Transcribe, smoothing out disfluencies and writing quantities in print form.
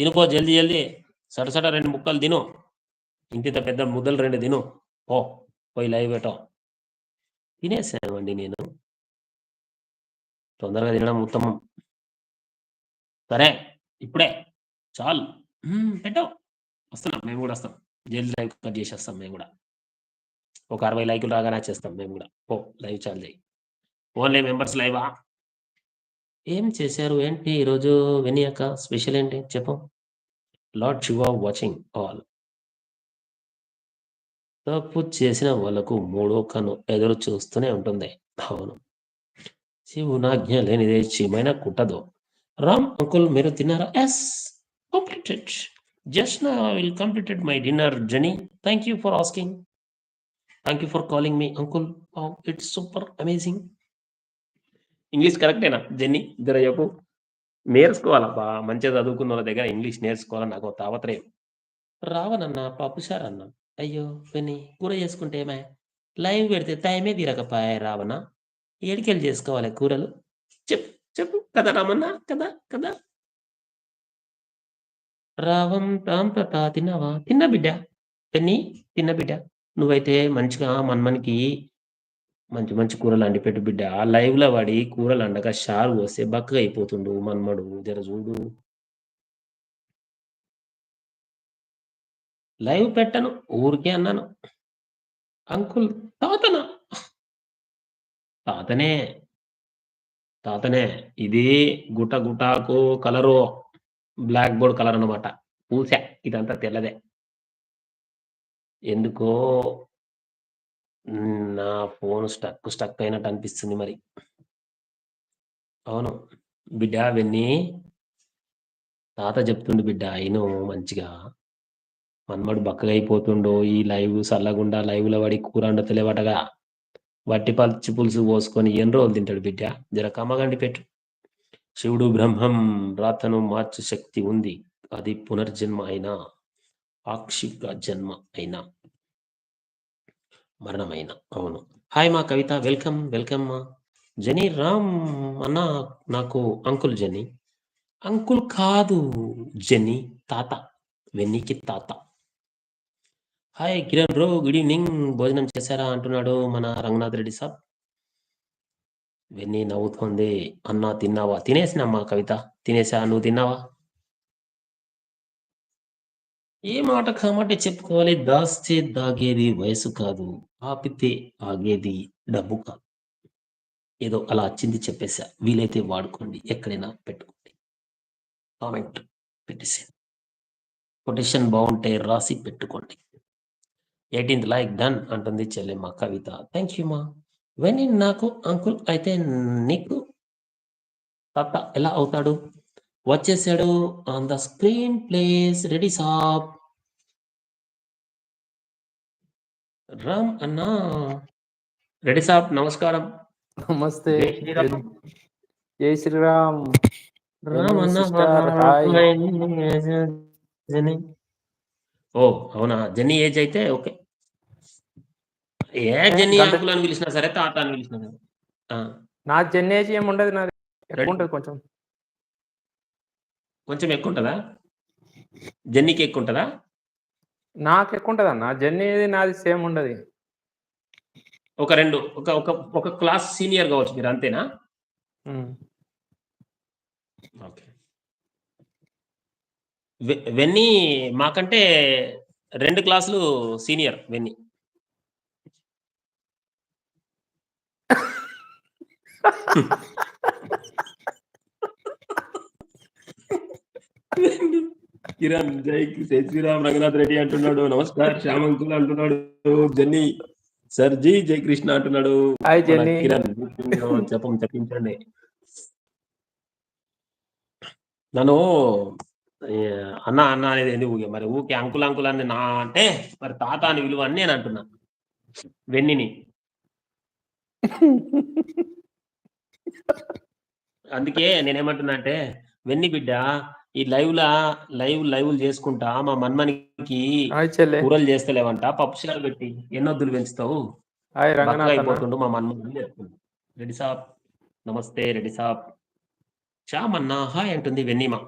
తినుకో జల్దీ జల్దీ సటసట 2 ముక్కలు తిను. ఇంతింత పెద్ద ముద్దలు 2 తిను. పోయి లైవ్ పెట్టం. తినేసామండి నేను. తొందరగా తినడం ఉత్తమం. సరే ఇప్పుడే చాలు. పెట్టావు. వస్తున్నాం, మేము కూడా వస్తాం. జల్దీ లైవ్ కట్ చేసేస్తాం మేము కూడా. ఒక 60 లైకులు రాగానే వచ్చేస్తాం మేము కూడా. లైవ్ చాలు చేయి. ఓన్లీ మెంబర్స్ లైవా? ఏం చేశారు ఏంటి ఈరోజు వెనియాక? స్పెషల్ ఏంటి చెప్పు. Lord Shiva watching all. తప్పు చేసిన వాళ్ళకు మూడో కన్ను ఎదురు చూస్తూనే ఉంటుంది. అవును, శివునాజ్ఞ లేనిదే చీమైనా కుట్టదు. రామ్ అంకుల్ మీరు తిన్నారా? Yes, completed. Just now I will completed my dinner. Jenny, thank you for asking. Thank you for calling me uncle. It's super amazing. English కరెక్టేనా జెన్నీ? జర చెప్పు. నేర్చుకోవాలబ్బా, మంచిగా చదువుకున్న వాళ్ళ దగ్గర ఇంగ్లీష్ నేర్చుకోవాలని నాకు తాపత్రయం. రావనన్నా పప్పుసారు అన్నా. అయ్యో విని కూర చేసుకుంటే ఏమే? లైవ్ పెడితే టైమే తీరకపాయ రావణ. ఏడికెళ్ళి చేసుకోవాలి కూరలు? చెప్పు చెప్పు కదా రామన్నా, కదా కదా. రావం తాంత తిన్నావా? తిన్నా బిడ్డ. పెన్ని తిన్న బిడ్డ. నువ్వైతే మంచిగా మన్మనికి మంచి మంచి కూరలు అండి పెట్టు బిడ్డ. లైవ్ లో వాడి కూరలు అండక షారు వస్తే బక్కగా అయిపోతుండు మన్మడు. జర చూడు. లైవ్ పెట్టను, ఊరికే అన్నాను. అంకుల్ తాతనా? తాతనే తాతనే. ఇది గుట్ట గుటాకు కలరు బ్లాక్ బోర్డ్ కలర్ అనమాట. పూసా ఇదంతా తెల్లదే. ఎందుకో నా ఫోన్ స్టక్ అయినట్టు అనిపిస్తుంది మరి. అవును బిడ్డ, వెన్నీ తాత చెప్తుండు బిడ్డ అయిను మంచిగా. మన్మడు బక్కగా అయిపోతుండో ఈ లైవ్ సల్లగుండా లైవ్ లో వాడి కూర వండతలేవటగా. వట్టి పచ్చి పులుసు పోసుకొని ఎన్ని రోజులు తింటాడు బిడ్డ? జర కమ్మగండి పెట్టు. శివుడు బ్రహ్మం రాతను మార్చు శక్తి ఉంది. అది పునర్జన్మ అయినా, పాక్షిక జన్మ అయినా, మరణమైన. అవును. హాయ్ మా కవిత, వెల్కమ్ వెల్కమ్ మా. జెనీ రామ్ అన్న నాకు అంకుల్. జెనీ అంకుల్ కాదు, జెనీ తాత, వెన్నీకి తాత. Hi Kiran bro, good evening. భోజనం చేశారా అంటున్నాడు మన రంగనాథ్ రెడ్డి సాబ్. వెన్నీ నవ్వుతోంది. అన్నా తిన్నావా? తినేసినమ్మా కవిత, తినేసా. నువ్వు తిన్నావా? ఏ మాట కామంటే చెప్పుకోవాలి. దాస్తే దాగేది వయసు కాదు, ఆపితే ఆగేది డబ్బు కాదు. ఏదో అలా వచ్చింది చెప్పేసా. వీలైతే వాడుకోండి, ఎక్కడైనా పెట్టుకోండి. కామెంట్ పెట్టేసి కొటేషన్ బాగుంటే రాసి పెట్టుకోండి. 18th లైక్ డన్ అంటుంది చెల్లెమ్మ కవిత. థ్యాంక్ యూ మా. వెన్నీ నాకు అంకుల్ అయితే నీకు తాత ఎలా అవుతాడు? వచ్చేసాడు on the screen place. Ready సాబ్. రామ్ అన్నా రెడీ సాబ్, నమస్కారం. నమస్తే. జై శ్రీరామ్. జై శ్రీరామ్. రామ్ అన్నా సిస్టర్ హాయ్. ఓ అవునా, జెన్నీ ఏజ్ అయితే ఓకే. ఏ జెన్నీ అంకుల్ అని పిలిచినా సరే, తాత అని పిలిచినా సరే. నా జెన్నీ ఏజ్ ఏమి ఉండదు, నాది ఎక్కువ ఉంటుంది. కొంచెం ఎక్కువ ఉంటుందా? జెన్నీకి ఎక్కువ ఉంటుందా? నాకు ఎక్కువ ఉంటుంది అన్న. జెన్నీ నాది సేమ్ ఉండదు. ఒక క్లాస్ సీనియర్ కావచ్చు మీరు, అంతేనా? ఓకే. వెన్నీ మాకంటే 2 క్లాసులు సీనియర్. వెన్నీ కిరణ్ జై శ్రీరామ్. రంగనాథ్ రెడ్డి అంటున్నాడు నమస్కారం. శ్యామంకుల్ అంటున్నాడు. జెన్నీ సర్ జీ జై కృష్ణ అంటున్నాడు. కిరణ్ చెప్పించండి. నన్ను అన్న అన్న అనేది ఎందుకు మరి? ఊకే అంకుల్ అంకుల్ అని నా అంటే మరి తాత అని విలువ అని నేను అంటున్నా వెన్నీని. అందుకే నేనేమంటున్నా అంటే, వెన్ని బిడ్డ ఈ లైవ్లు చేసుకుంటా మా మన్మనికి కూరలు చేస్తలేవంట, పప్పుచారు పెట్టి ఎన్నొద్దులు పెంచుతావు, బక్కగా అయిపోతుండు మా మన్మని చెప్తుంది. రెడ్డి సాబ్ నమస్తే. రెడ్డి సాబ్ చామన్నా హాయ్ అంటుంది వెన్నీమా.